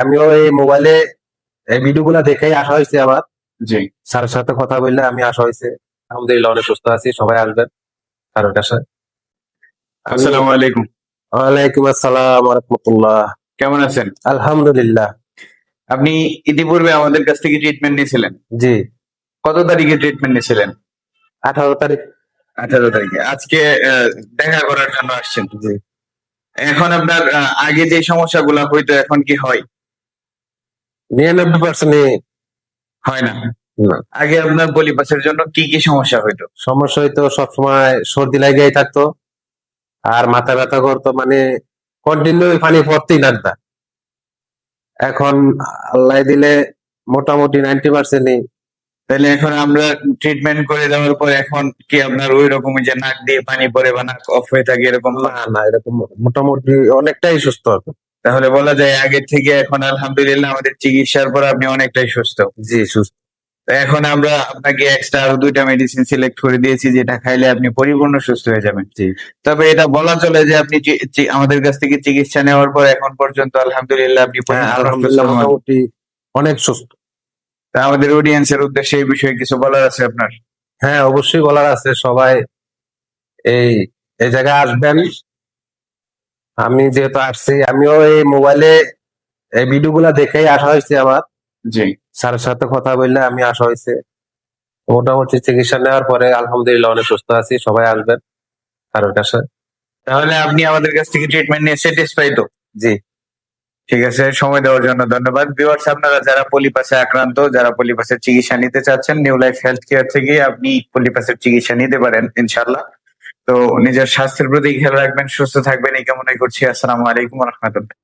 আমিও এই মোবাইলে এই ভিডিও গুলা দেখেই আসা হয়েছে আমার। জি। স্যারের সাথে কথা বললে আমি আসা হয়েছে। আলহামদুলিল্লাহ অনেক সুস্থ আছি, সবাই আসবেন স্যারের কাছে। আমি আসসালামু আলাইকুম। ওয়ালাইকুম আসসালাম ওয়া রাহমাতুল্লাহ। কেমন আছেন? আলহামদুলিল্লাহ। আপনি ইতিপূর্বে আমাদের কাছ থেকে ট্রিটমেন্ট নিয়েছিলেন। জি। কত তারিখে ট্রিটমেন্ট নিয়েছিলেন? 18 তারিখ। 18 তারিখে। আজকে দেখা করার জন্য আসছেন। জি। এখন আপনার আগে যে সমস্যাগুলা হইতো এখন কি হয়? 99% হয় না। না। আগে আপনার পলিপাসের জন্য কি সমস্যা হইতো? সমস্যা হইতো সবসময় সর্দি লাগিয়েই থাকতো আর মাথা ব্যথা করতো, মানে কন্টিনিউ পানি পড়তেই লাগতো। এখন আল্লাহ দিলে মোটামুটি 90%ই। তাহলে এখন আমরা ট্রিটমেন্ট করে দেওয়ার পর এখন কি আপনার ওই রকমই যে নাক দিয়ে পানি পড়ে বা নাক অফ হয়ে থাকে এরকম না হয়? না, এরকম মোটামুটি অনেকটাই সুস্থ এখন। তাহলে বলা যায় আগের থেকে এখন আলহামদুলিল্লাহ আমাদের চিকিৎসার পর আপনি অনেকটাই সুস্থ। জি সুস্থ। তো এখন আমরা আপনাকে এক্সট্রা আরো 2টা মেডিসিন সিলেক্ট করে দিয়েছি যেটা খাইলে আপনি পরিপূর্ণ সুস্থ হয়ে যাবেন। জি। তবে এটা বলা চলে যে আপনি আমাদের কাছ থেকে চিকিৎসা নেওয়ার পর এখন পর্যন্ত আলহামদুলিল্লাহ আপনি হ্যাঁ পরিপূর্ণ সুস্থ আলহামদুলিল্লাহ হন। মোটামুটি অনেক সুস্থ। তা আমাদের অডিয়েন্সের উদ্দেশ্যে এই বিষয়ে কিছু বলার আছে আপনার? হ্যাঁ অবশ্যই বলার আছে, সবাই এই এই জায়গায় আসবেন। আমি যেহেতু আসছি, আমিও এই মোবাইলে এই ভিডিও গুলা দেখেই আসা হয়েছে আমার। জি। স্যারের সাথে কথা বললে আমি আসা হয়েছে। মোটামুটি চিকিৎসা নেওয়ার পরে আলহামদুলিল্লাহ অনেক সুস্থ আছি, সবাই আসবেন স্যারের কাছে। তাহলে আপনি আমাদের কাছ থেকে ট্রিটমেন্ট নিয়ে স্যাটিসফাই তো? জি। ঠিক আছে, সময় দেওয়ার জন্য ধন্যবাদ। ভিউয়ার্স, আপনারা যারা পলিপাসে আক্রান্ত, যারা পলিপাসের চিকিৎসা নিতে চাচ্ছেন, নিউ লাইফ হেলথ কেয়ার থেকে আপনি পলিপাসের চিকিৎসা নিতে পারেন ইনশাআল্লাহ। তো নিজের স্বাস্থ্যের প্রতি খেয়াল রাখবেন, সুস্থ থাকবেন এই কামনাই করছি। আসসালামু আলাইকুম ওয়া রাহমাতুল্লাহ।